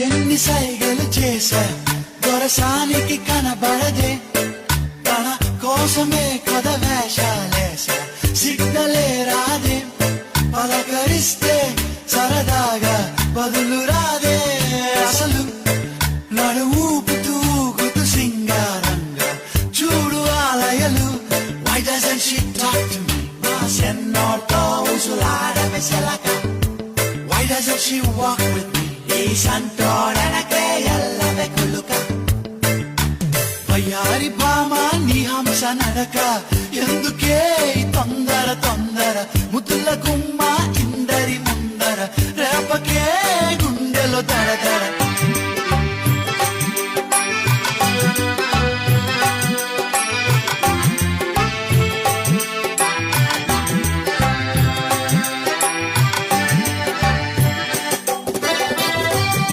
ఎన్ని సైగలు చేశా దొరసానికి కనబడదే తన కోసమే కథ వేషాలేశా సిగ్నలే రాదే పలకరిస్తే సరదాగా బదులు రాదే అసలు నడు ఊపుతూ ఊగుతూ సింగారంగా చూడు ఆలయలు Why doesn't she talk to me? ఎన్నోతో ఉసులాడమే సెలక Why doesn't she walk with me? ఈ సంతోడనకే ఎల్లవే కులుక వయ్యారి భామ నీ హంస నడక ఎందుకే తొందర తొందర ముద్దుల గుమ్మ ఇందరి ముందర రేపకే గుండెలో దడ దడ